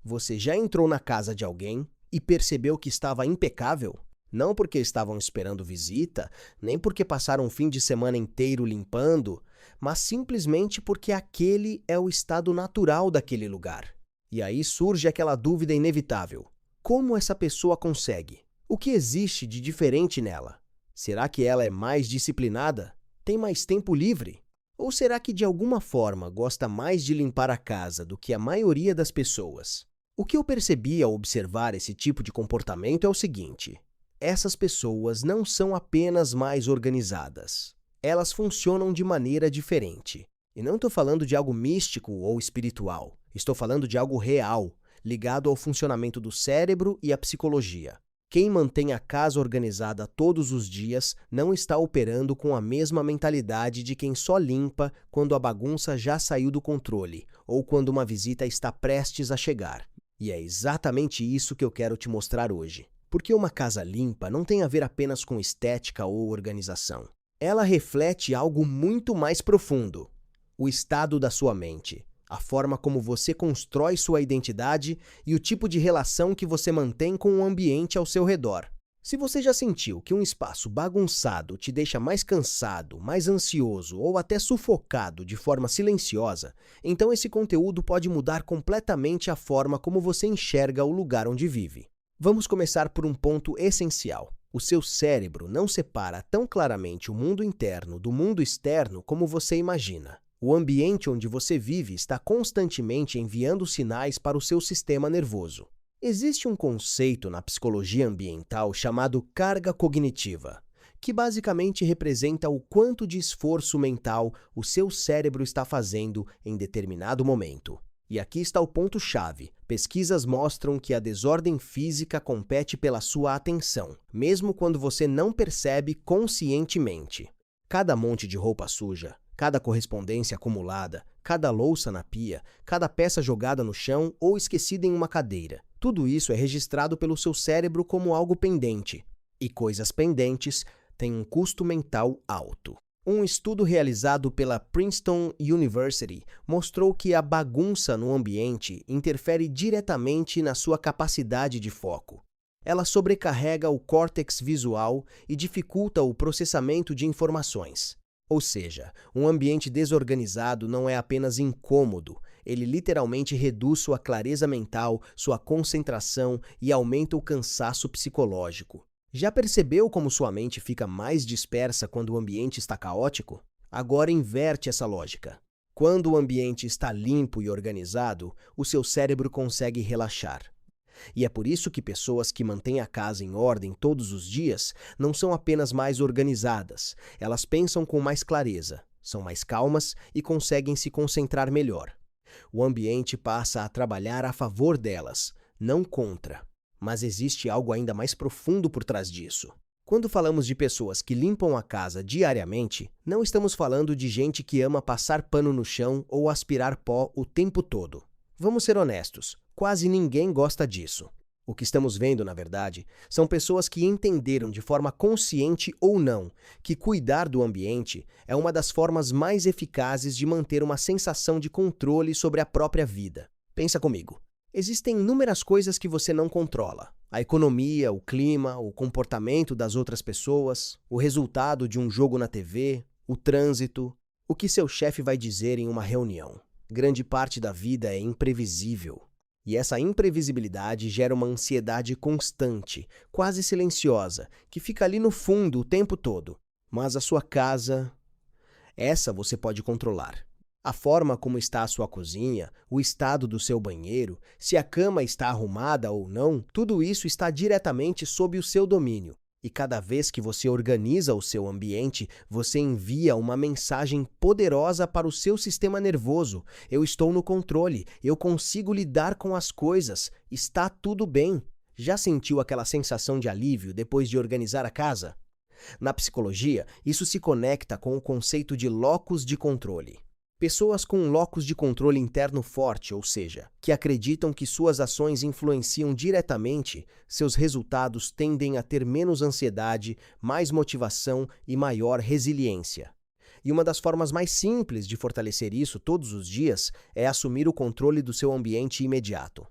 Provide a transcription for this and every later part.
Você já entrou na casa de alguém e percebeu que estava impecável? Não porque estavam esperando visita, nem porque passaram um fim de semana inteiro limpando, mas simplesmente porque aquele é o estado natural daquele lugar. E aí surge aquela dúvida inevitável: como essa pessoa consegue? O que existe de diferente nela? Será que ela é mais disciplinada? Tem mais tempo livre? Ou será que de alguma forma gosta mais de limpar a casa do que a maioria das pessoas? O que eu percebi ao observar esse tipo de comportamento é o seguinte: essas pessoas não são apenas mais organizadas. Elas funcionam de maneira diferente. E não estou falando de algo místico ou espiritual. Estou falando de algo real, ligado ao funcionamento do cérebro e à psicologia. Quem mantém a casa organizada todos os dias não está operando com a mesma mentalidade de quem só limpa quando a bagunça já saiu do controle ou quando uma visita está prestes a chegar. E é exatamente isso que eu quero te mostrar hoje. Porque uma casa limpa não tem a ver apenas com estética ou organização. Ela reflete algo muito mais profundo: o estado da sua mente, a forma como você constrói sua identidade e o tipo de relação que você mantém com o ambiente ao seu redor. Se você já sentiu que um espaço bagunçado te deixa mais cansado, mais ansioso ou até sufocado de forma silenciosa, então esse conteúdo pode mudar completamente a forma como você enxerga o lugar onde vive. Vamos começar por um ponto essencial. O seu cérebro não separa tão claramente o mundo interno do mundo externo como você imagina. O ambiente onde você vive está constantemente enviando sinais para o seu sistema nervoso. Existe um conceito na psicologia ambiental chamado carga cognitiva, que basicamente representa o quanto de esforço mental o seu cérebro está fazendo em determinado momento. E aqui está o ponto-chave. Pesquisas mostram que a desordem física compete pela sua atenção, mesmo quando você não percebe conscientemente. Cada monte de roupa suja, cada correspondência acumulada, cada louça na pia, cada peça jogada no chão ou esquecida em uma cadeira. Tudo isso é registrado pelo seu cérebro como algo pendente. E coisas pendentes têm um custo mental alto. Um estudo realizado pela Princeton University mostrou que a bagunça no ambiente interfere diretamente na sua capacidade de foco. Ela sobrecarrega o córtex visual e dificulta o processamento de informações. Ou seja, um ambiente desorganizado não é apenas incômodo, ele literalmente reduz sua clareza mental, sua concentração e aumenta o cansaço psicológico. Já percebeu como sua mente fica mais dispersa quando o ambiente está caótico? Agora inverte essa lógica. Quando o ambiente está limpo e organizado, o seu cérebro consegue relaxar. E é por isso que pessoas que mantêm a casa em ordem todos os dias não são apenas mais organizadas, elas pensam com mais clareza, são mais calmas e conseguem se concentrar melhor. O ambiente passa a trabalhar a favor delas, não contra. Mas existe algo ainda mais profundo por trás disso. Quando falamos de pessoas que limpam a casa diariamente, não estamos falando de gente que ama passar pano no chão ou aspirar pó o tempo todo. Vamos ser honestos, quase ninguém gosta disso. O que estamos vendo, na verdade, são pessoas que entenderam de forma consciente ou não que cuidar do ambiente é uma das formas mais eficazes de manter uma sensação de controle sobre a própria vida. Pensa comigo. Existem inúmeras coisas que você não controla. A economia, o clima, o comportamento das outras pessoas, o resultado de um jogo na TV, o trânsito, o que seu chefe vai dizer em uma reunião. Grande parte da vida é imprevisível. E essa imprevisibilidade gera uma ansiedade constante, quase silenciosa, que fica ali no fundo o tempo todo. Mas a sua casa, essa você pode controlar. A forma como está a sua cozinha, o estado do seu banheiro, se a cama está arrumada ou não, tudo isso está diretamente sob o seu domínio. E cada vez que você organiza o seu ambiente, você envia uma mensagem poderosa para o seu sistema nervoso. Eu estou no controle, eu consigo lidar com as coisas, está tudo bem. Já sentiu aquela sensação de alívio depois de organizar a casa? Na psicologia, isso se conecta com o conceito de locus de controle. Pessoas com um locus de controle interno forte, ou seja, que acreditam que suas ações influenciam diretamente, seus resultados tendem a ter menos ansiedade, mais motivação e maior resiliência. E uma das formas mais simples de fortalecer isso todos os dias é assumir o controle do seu ambiente imediato.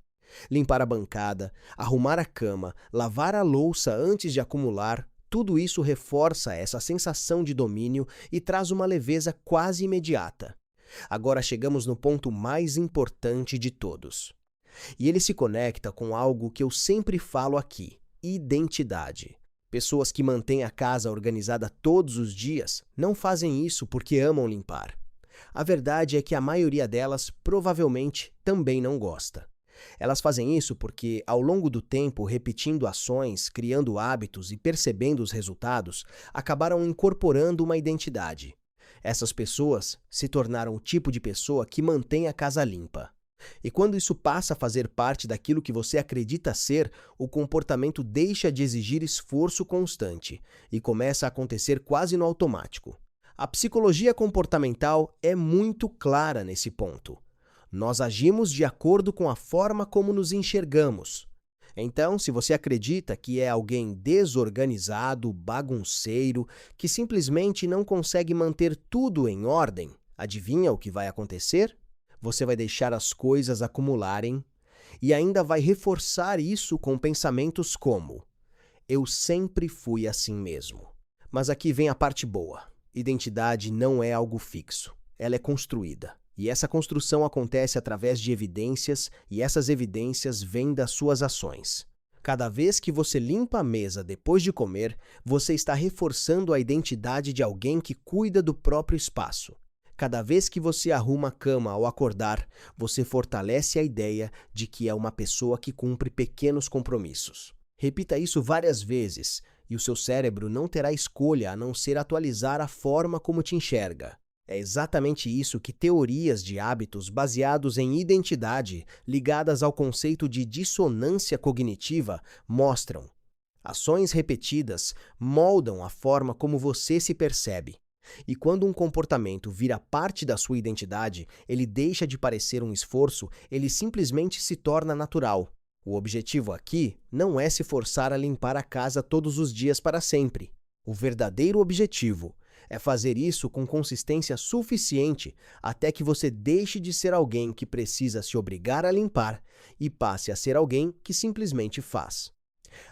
Limpar a bancada, arrumar a cama, lavar a louça antes de acumular, tudo isso reforça essa sensação de domínio e traz uma leveza quase imediata. Agora chegamos no ponto mais importante de todos. E ele se conecta com algo que eu sempre falo aqui: identidade. Pessoas que mantêm a casa organizada todos os dias não fazem isso porque amam limpar. A verdade é que a maioria delas provavelmente também não gosta. Elas fazem isso porque, ao longo do tempo, repetindo ações, criando hábitos e percebendo os resultados, acabaram incorporando uma identidade. Essas pessoas se tornaram o tipo de pessoa que mantém a casa limpa. E quando isso passa a fazer parte daquilo que você acredita ser, o comportamento deixa de exigir esforço constante e começa a acontecer quase no automático. A psicologia comportamental é muito clara nesse ponto. Nós agimos de acordo com a forma como nos enxergamos. Então, se você acredita que é alguém desorganizado, bagunceiro, que simplesmente não consegue manter tudo em ordem, adivinha o que vai acontecer? Você vai deixar as coisas acumularem e ainda vai reforçar isso com pensamentos como: eu sempre fui assim mesmo. Mas aqui vem a parte boa. Identidade não é algo fixo. Ela é construída. E essa construção acontece através de evidências, e essas evidências vêm das suas ações. Cada vez que você limpa a mesa depois de comer, você está reforçando a identidade de alguém que cuida do próprio espaço. Cada vez que você arruma a cama ao acordar, você fortalece a ideia de que é uma pessoa que cumpre pequenos compromissos. Repita isso várias vezes, e o seu cérebro não terá escolha a não ser atualizar a forma como te enxerga. É exatamente isso que teorias de hábitos baseados em identidade, ligadas ao conceito de dissonância cognitiva, mostram. Ações repetidas moldam a forma como você se percebe. E quando um comportamento vira parte da sua identidade, ele deixa de parecer um esforço, ele simplesmente se torna natural. O objetivo aqui não é se forçar a limpar a casa todos os dias para sempre. O verdadeiro objetivo é fazer isso com consistência suficiente até que você deixe de ser alguém que precisa se obrigar a limpar e passe a ser alguém que simplesmente faz.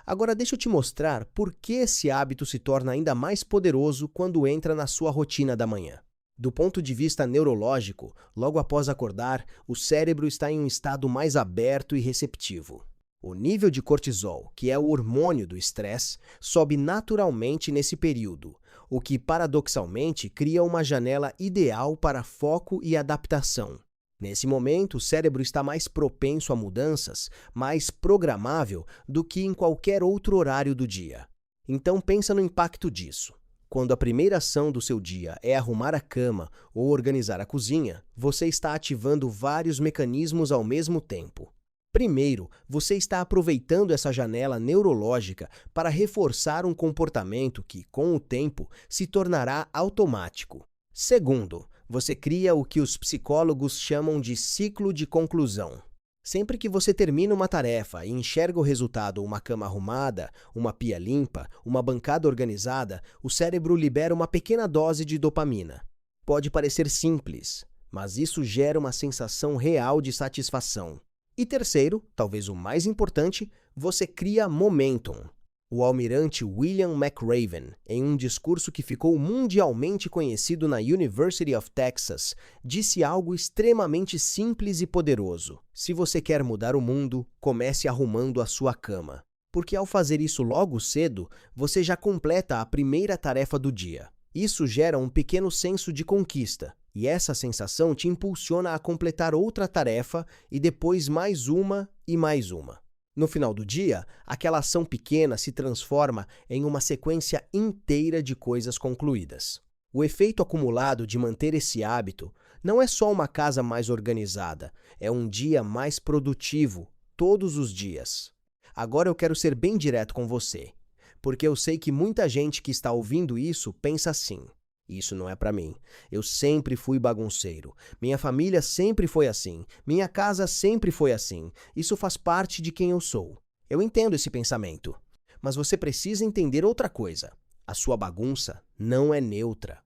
Agora deixa eu te mostrar por que esse hábito se torna ainda mais poderoso quando entra na sua rotina da manhã. Do ponto de vista neurológico, logo após acordar, o cérebro está em um estado mais aberto e receptivo. O nível de cortisol, que é o hormônio do estresse, sobe naturalmente nesse período, o que paradoxalmente cria uma janela ideal para foco e adaptação. Nesse momento, o cérebro está mais propenso a mudanças, mais programável do que em qualquer outro horário do dia. Então pensa no impacto disso. Quando a primeira ação do seu dia é arrumar a cama ou organizar a cozinha, você está ativando vários mecanismos ao mesmo tempo. Primeiro, você está aproveitando essa janela neurológica para reforçar um comportamento que, com o tempo, se tornará automático. Segundo, você cria o que os psicólogos chamam de ciclo de conclusão. Sempre que você termina uma tarefa e enxerga o resultado, uma cama arrumada, uma pia limpa, uma bancada organizada, o cérebro libera uma pequena dose de dopamina. Pode parecer simples, mas isso gera uma sensação real de satisfação. E terceiro, talvez o mais importante, você cria momentum. O almirante William McRaven, em um discurso que ficou mundialmente conhecido na University of Texas, disse algo extremamente simples e poderoso. Se você quer mudar o mundo, comece arrumando a sua cama. Porque ao fazer isso logo cedo, você já completa a primeira tarefa do dia. Isso gera um pequeno senso de conquista, e essa sensação te impulsiona a completar outra tarefa e depois mais uma e mais uma. No final do dia, aquela ação pequena se transforma em uma sequência inteira de coisas concluídas. O efeito acumulado de manter esse hábito não é só uma casa mais organizada, é um dia mais produtivo, todos os dias. Agora eu quero ser bem direto com você, porque eu sei que muita gente que está ouvindo isso pensa assim: isso não é para mim. Eu sempre fui bagunceiro. Minha família sempre foi assim. Minha casa sempre foi assim. Isso faz parte de quem eu sou. Eu entendo esse pensamento. Mas você precisa entender outra coisa. A sua bagunça não é neutra.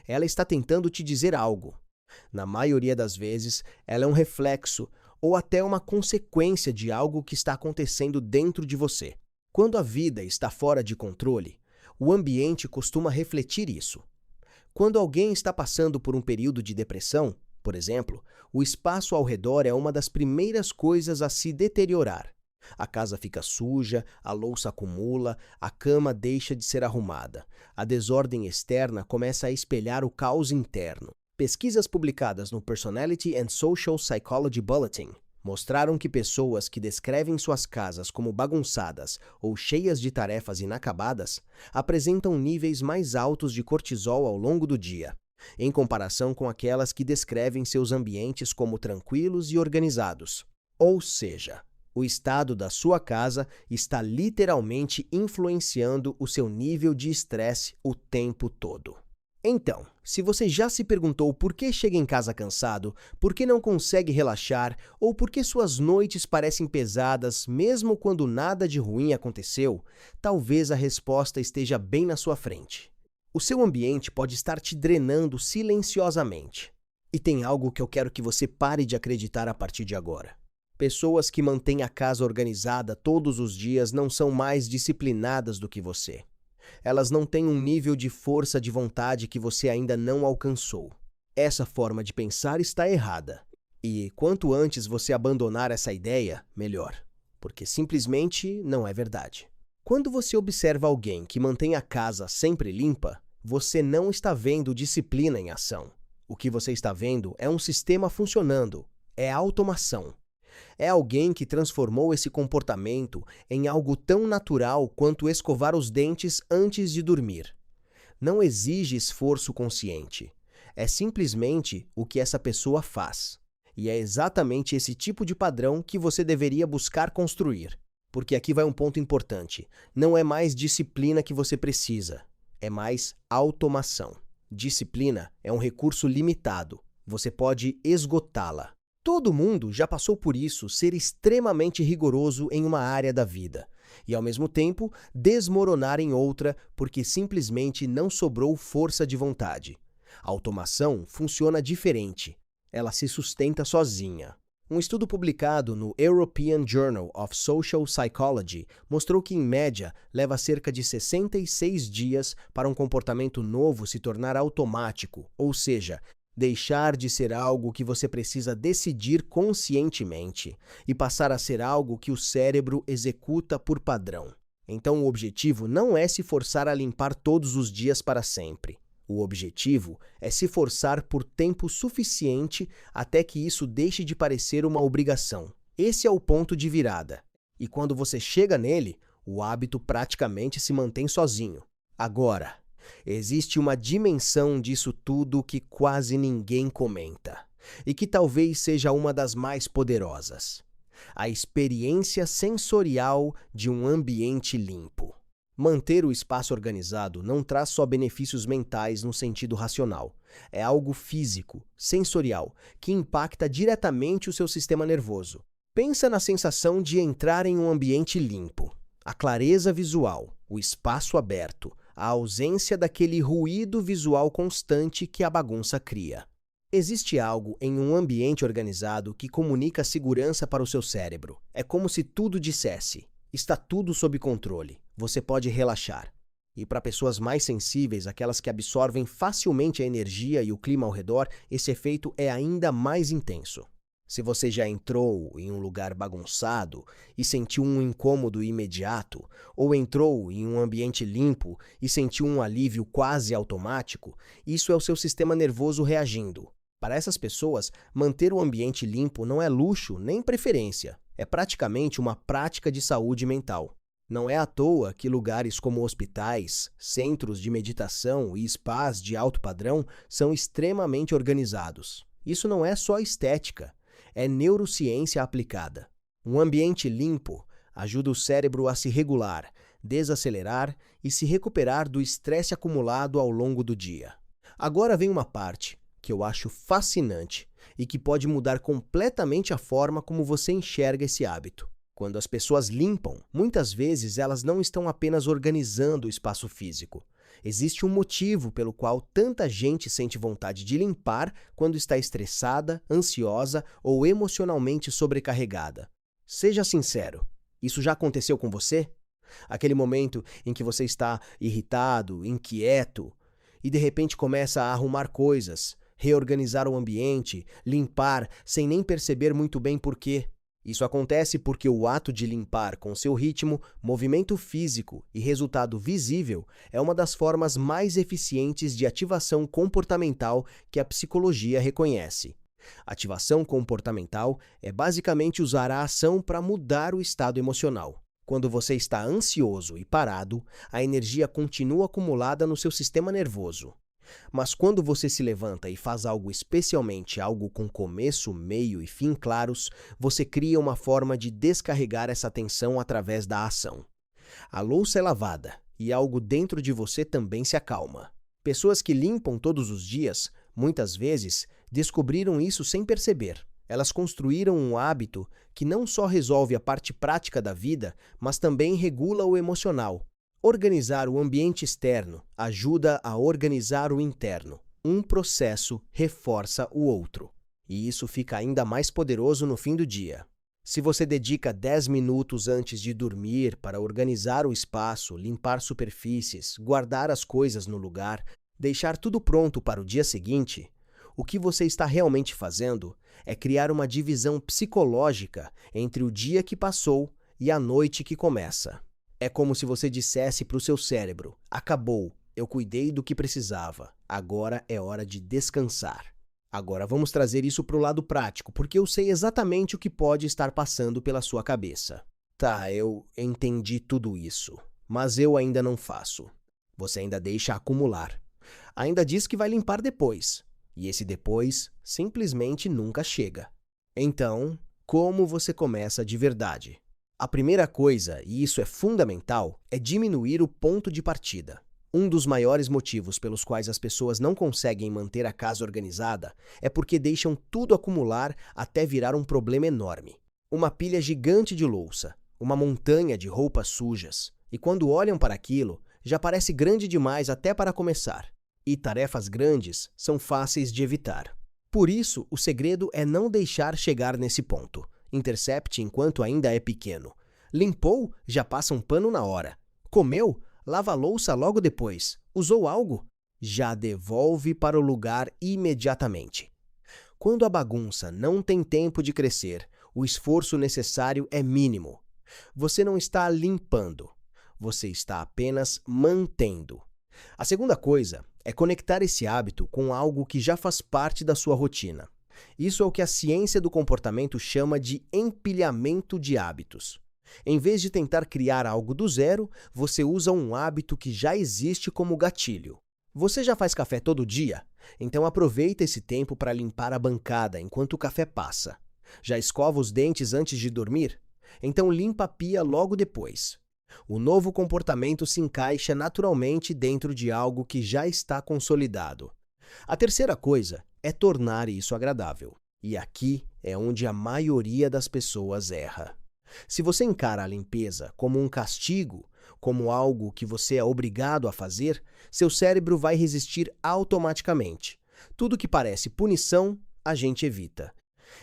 Ela está tentando te dizer algo. Na maioria das vezes, ela é um reflexo, ou até uma consequência de algo que está acontecendo dentro de você. Quando a vida está fora de controle, o ambiente costuma refletir isso. Quando alguém está passando por um período de depressão, por exemplo, o espaço ao redor é uma das primeiras coisas a se deteriorar. A casa fica suja, a louça acumula, a cama deixa de ser arrumada. A desordem externa começa a espelhar o caos interno. Pesquisas publicadas no Personality and Social Psychology Bulletin mostraram que pessoas que descrevem suas casas como bagunçadas ou cheias de tarefas inacabadas apresentam níveis mais altos de cortisol ao longo do dia, em comparação com aquelas que descrevem seus ambientes como tranquilos e organizados. Ou seja, o estado da sua casa está literalmente influenciando o seu nível de estresse o tempo todo. Então, se você já se perguntou por que chega em casa cansado, por que não consegue relaxar ou por que suas noites parecem pesadas mesmo quando nada de ruim aconteceu, talvez a resposta esteja bem na sua frente. O seu ambiente pode estar te drenando silenciosamente. E tem algo que eu quero que você pare de acreditar a partir de agora. Pessoas que mantêm a casa organizada todos os dias não são mais disciplinadas do que você. Elas não têm um nível de força de vontade que você ainda não alcançou. Essa forma de pensar está errada. E quanto antes você abandonar essa ideia, melhor. Porque simplesmente não é verdade. Quando você observa alguém que mantém a casa sempre limpa, você não está vendo disciplina em ação. O que você está vendo é um sistema funcionando, é automação. É alguém que transformou esse comportamento em algo tão natural quanto escovar os dentes antes de dormir. Não exige esforço consciente. É simplesmente o que essa pessoa faz. E é exatamente esse tipo de padrão que você deveria buscar construir. Porque aqui vai um ponto importante. Não é mais disciplina que você precisa. É mais automação. Disciplina é um recurso limitado. Você pode esgotá-la. Todo mundo já passou por isso, ser extremamente rigoroso em uma área da vida e, ao mesmo tempo, desmoronar em outra porque simplesmente não sobrou força de vontade. A automação funciona diferente. Ela se sustenta sozinha. Um estudo publicado no European Journal of Social Psychology mostrou que, em média, leva cerca de 66 dias para um comportamento novo se tornar automático, ou seja, deixar de ser algo que você precisa decidir conscientemente e passar a ser algo que o cérebro executa por padrão. Então, o objetivo não é se forçar a limpar todos os dias para sempre. O objetivo é se forçar por tempo suficiente até que isso deixe de parecer uma obrigação. Esse é o ponto de virada. E quando você chega nele, o hábito praticamente se mantém sozinho. Agora, existe uma dimensão disso tudo que quase ninguém comenta, e que talvez seja uma das mais poderosas: a experiência sensorial de um ambiente limpo. Manter o espaço organizado não traz só benefícios mentais no sentido racional. É algo físico, sensorial, que impacta diretamente o seu sistema nervoso. Pensa na sensação de entrar em um ambiente limpo. A clareza visual, o espaço aberto, a ausência daquele ruído visual constante que a bagunça cria. Existe algo em um ambiente organizado que comunica segurança para o seu cérebro. É como se tudo dissesse: está tudo sob controle, você pode relaxar. E para pessoas mais sensíveis, aquelas que absorvem facilmente a energia e o clima ao redor, esse efeito é ainda mais intenso. Se você já entrou em um lugar bagunçado e sentiu um incômodo imediato, ou entrou em um ambiente limpo e sentiu um alívio quase automático, isso é o seu sistema nervoso reagindo. Para essas pessoas, manter o ambiente limpo não é luxo nem preferência, é praticamente uma prática de saúde mental. Não é à toa que lugares como hospitais, centros de meditação e spas de alto padrão são extremamente organizados. Isso não é só estética. É neurociência aplicada. Um ambiente limpo ajuda o cérebro a se regular, desacelerar e se recuperar do estresse acumulado ao longo do dia. Agora vem uma parte que eu acho fascinante e que pode mudar completamente a forma como você enxerga esse hábito. Quando as pessoas limpam, muitas vezes elas não estão apenas organizando o espaço físico. Existe um motivo pelo qual tanta gente sente vontade de limpar quando está estressada, ansiosa ou emocionalmente sobrecarregada. Seja sincero, isso já aconteceu com você? Aquele momento em que você está irritado, inquieto e de repente começa a arrumar coisas, reorganizar o ambiente, limpar sem nem perceber muito bem por quê. Isso acontece porque o ato de limpar com seu ritmo, movimento físico e resultado visível é uma das formas mais eficientes de ativação comportamental que a psicologia reconhece. Ativação comportamental é basicamente usar a ação para mudar o estado emocional. Quando você está ansioso e parado, a energia continua acumulada no seu sistema nervoso. Mas quando você se levanta e faz algo, especialmente algo com começo, meio e fim claros, você cria uma forma de descarregar essa tensão através da ação. A louça é lavada e algo dentro de você também se acalma. Pessoas que limpam todos os dias, muitas vezes, descobriram isso sem perceber. Elas construíram um hábito que não só resolve a parte prática da vida, mas também regula o emocional. Organizar o ambiente externo ajuda a organizar o interno. Um processo reforça o outro. E isso fica ainda mais poderoso no fim do dia. Se você dedica 10 minutos antes de dormir para organizar o espaço, limpar superfícies, guardar as coisas no lugar, deixar tudo pronto para o dia seguinte, o que você está realmente fazendo é criar uma divisão psicológica entre o dia que passou e a noite que começa. É como se você dissesse para o seu cérebro: acabou, eu cuidei do que precisava, agora é hora de descansar. Agora vamos trazer isso para o lado prático, porque eu sei exatamente o que pode estar passando pela sua cabeça. Tá, eu entendi tudo isso, mas eu ainda não faço. Você ainda deixa acumular. Ainda diz que vai limpar depois, e esse depois simplesmente nunca chega. Então, como você começa de verdade? A primeira coisa, e isso é fundamental, é diminuir o ponto de partida. Um dos maiores motivos pelos quais as pessoas não conseguem manter a casa organizada é porque deixam tudo acumular até virar um problema enorme. Uma pilha gigante de louça, uma montanha de roupas sujas, e quando olham para aquilo, já parece grande demais até para começar. E tarefas grandes são fáceis de evitar. Por isso, o segredo é não deixar chegar nesse ponto. Intercepte enquanto ainda é pequeno. Limpou? Já passa um pano na hora. Comeu? Lava a louça logo depois. Usou algo? Já devolve para o lugar imediatamente. Quando a bagunça não tem tempo de crescer, o esforço necessário é mínimo. Você não está limpando. Você está apenas mantendo. A segunda coisa é conectar esse hábito com algo que já faz parte da sua rotina. Isso é o que a ciência do comportamento chama de empilhamento de hábitos. Em vez de tentar criar algo do zero, você usa um hábito que já existe como gatilho. Você já faz café todo dia? Então aproveita esse tempo para limpar a bancada enquanto o café passa. Já escova os dentes antes de dormir? Então limpa a pia logo depois. O novo comportamento se encaixa naturalmente dentro de algo que já está consolidado. A terceira coisa é tornar isso agradável. E aqui é onde a maioria das pessoas erra. Se você encara a limpeza como um castigo, como algo que você é obrigado a fazer, seu cérebro vai resistir automaticamente. Tudo que parece punição, a gente evita.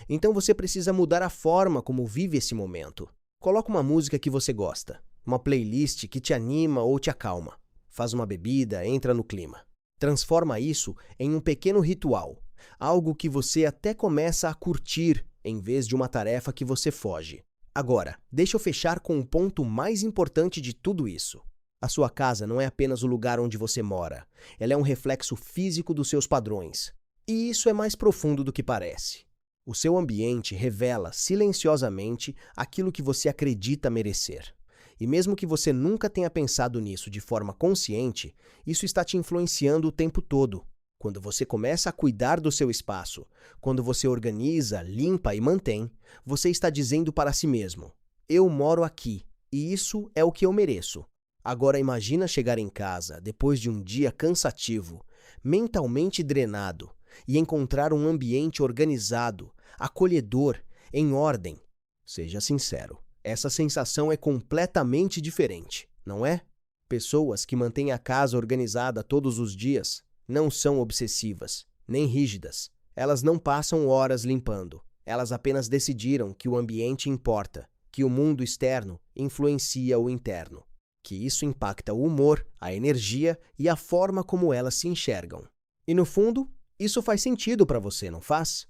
Então você precisa mudar a forma como vive esse momento. Coloca uma música que você gosta, uma playlist que te anima ou te acalma. Faz uma bebida, entra no clima. Transforma isso em um pequeno ritual, algo que você até começa a curtir em vez de uma tarefa que você foge. Agora, deixa eu fechar com o ponto mais importante de tudo isso. A sua casa não é apenas o lugar onde você mora. Ela é um reflexo físico dos seus padrões. E isso é mais profundo do que parece. O seu ambiente revela silenciosamente aquilo que você acredita merecer. E mesmo que você nunca tenha pensado nisso de forma consciente, isso está te influenciando o tempo todo. Quando você começa a cuidar do seu espaço, quando você organiza, limpa e mantém, você está dizendo para si mesmo: eu moro aqui e isso é o que eu mereço. Agora imagina chegar em casa depois de um dia cansativo, mentalmente drenado, e encontrar um ambiente organizado, acolhedor, em ordem. Seja sincero, essa sensação é completamente diferente, não é? Pessoas que mantêm a casa organizada todos os dias não são obsessivas, nem rígidas. Elas não passam horas limpando. Elas apenas decidiram que o ambiente importa, que o mundo externo influencia o interno, que isso impacta o humor, a energia e a forma como elas se enxergam. E no fundo, isso faz sentido para você, não faz?